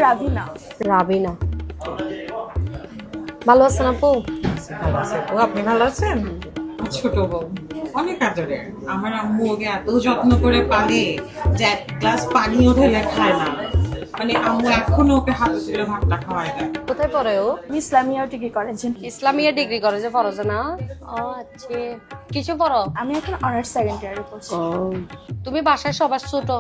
রাভিনা। রাবিনা, ভালো আছেন আপু? ভালো আছে আপু, আপনি ভালো আছেন? ছোট বউ অনেক আদরে। আমার আম্মু ওকে এত যত্ন করে পালে যে এক গ্লাস পানিও ঢেলে খায় না। মানে আম্মু এখনো ওকে হাতে তুলে ভাতটা খাওয়ায় দেয়। কোথায় পড়ে ও? ইসলামিয়া ডিগ্রি করেছেন। ইসলামিয়া ডিগ্রি করে যে ফরজে না? ও আচ্ছা, কিছু পড়ো? আমি এখন অনার্স সেকেন্ড ইয়ারে পড়ছি। তুমি বাসায় সবার ছোট?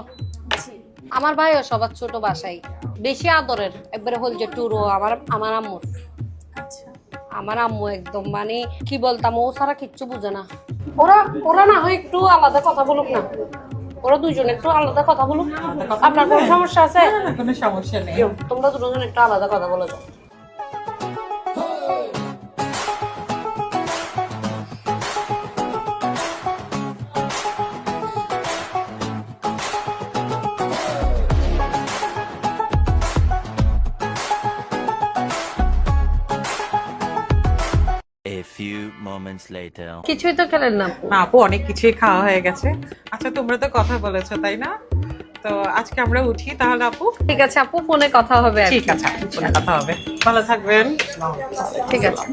আমার ভাইও সবার ছোট বাসায়, বেশি আদরের, একবারে হল যে টুরো আমার আম্মুর। আচ্ছা, আমার আম্মু একদম মানে কি বলতাম, ও ছাড়া কিচ্ছু বুঝে না। ওরা ওরা না হয় একটু আলাদা কথা বলুক না, ওরা দুজন একটু আলাদা কথা বলুক। আপনার কোনো সমস্যা আছে? না, না, কোনো সমস্যা নেই। তোমরা দুজন একটু আলাদা কথা বলে যাও। A few moments later. কিছুই তো খেলেন না। না আপু, অনেক কিছুই খাওয়া হয়ে গেছে। আচ্ছা, তোমরা তো কথা বলেছো তাই না? তো আজকে আমরা উঠি তাহলে আপু। ঠিক আছে আপু, ফোনে কথা হবে আর কি। ঠিক আছে আপু, ফোনে কথা হবে। ভালো থাকবেন। ঠিক আছে।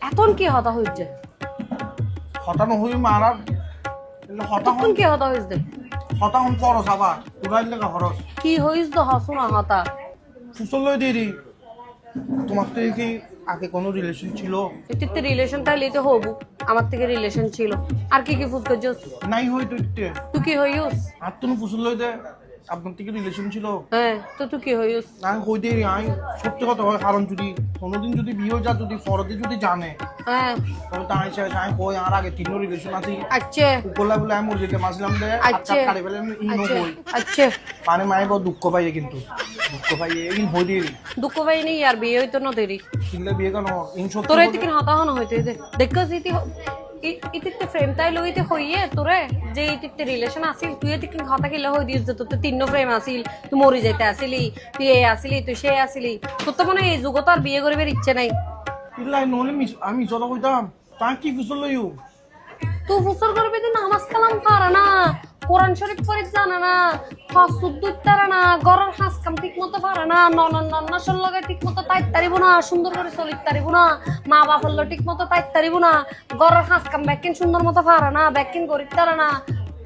এখন কি হতা হইছে? হঠানো হই মারার এখন কি হতা হইছে? হঠান খরচ আবার উড়াইল লেগে খরচ কি হইছ তো হসু না হতা? ফুসল লই দিদি তোমার থেকে কি আগে কোনো রিলেশন ছিল? এটিতে রিলেশন তাইলে হবু, আমার থেকে রিলেশন ছিল। আর কি কি ফুস করছস? নাই হই তুই তুই কি হইউস? আর তুমি ফুসল লই দে আপনার থেকে রিলেশন ছিল? হ্যাঁ, তো তুই কি হইউস? আমি হই দে আই সত্যি কথা হয়, কারণ যদি কোনোদিন যদি বিয়ে যা যদি ফরদে যদি জানে হ্যাঁ, তবে তাই আমি কই আর আগে তিনও রিলেশন আছে আচ্ছা গোলা বলে আমি মসজিদে মাসলাম দে আচ্ছা কাটে ফেলেন ইনো আচ্ছা কই আচ্ছা। মানে মাই বহু দুঃখ পাইয়ে কিন্তু দুঃখ পাইয়ে ইন হই দে দুঃখ পাই নেই আর বিয়ে হইতো না দেরি। কিনলে বিয়ে কেন ইন সত্যি তোরা এতে কিন হতা হন হইতে দে দেখছস ইতিতে ফ্রেম তাই লইতে হইয়ে তোরে যে ইতিতে রিলেশন আসিল, তুই এতে কিন হতা কিলা হই দিস যে তোর তো তিন ফ্রেম আসিল, তুই মরি যাইতে আসিলি, তুই এ আসিলি, তুই সে আসিলি, তোর তো মনে হয় এই যুগত আর বিয়ে করিবার ইচ্ছে নাই। ইল্লাই নলে আমি চলো কইতাম তাই কি ফুসল লইও তুই ফুসর করবি, তুই নামাজ কালাম পারা না, কোরআন শরীফ পড়ে জানা না, হসুদ দুইতারা না, গরর হাস কাম ঠিক মতো পারা না, নন্নাসর লগে ঠিক মতো তাইত তারিব না, সুন্দর করে চলিত তারিব না, মা বাবার লগে ঠিক মতো তাইত তারিব না, গরর হাস কাম ব্যাকিন সুন্দর মতো পারা না, ব্যাকিন করিত তারা না,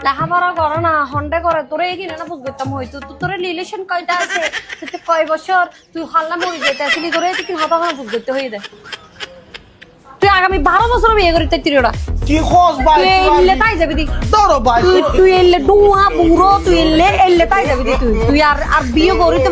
লেখাপড়া করে না, হন্ডে করে, তোরে এগিয়ে না বুঝতাম হয়তো তোর রিলেশন কয়টা আছে, তুই কয় বছর তুই হাল্লা মরি যেতে আসলি, তোরে এতে কি হতা হওয়া বুঝতে হয়ে দেয়। তুই আগামী 12 বছর বিয়ে করি তাই তিরিওটা কি খোঁজ ভাই তুই এলে তাই যাবি দি ধরো ভাই তুই এলে ডুয়া বুড়ো, তুই এলে তাই যাবি দি তুই আর বিয়ে করি তো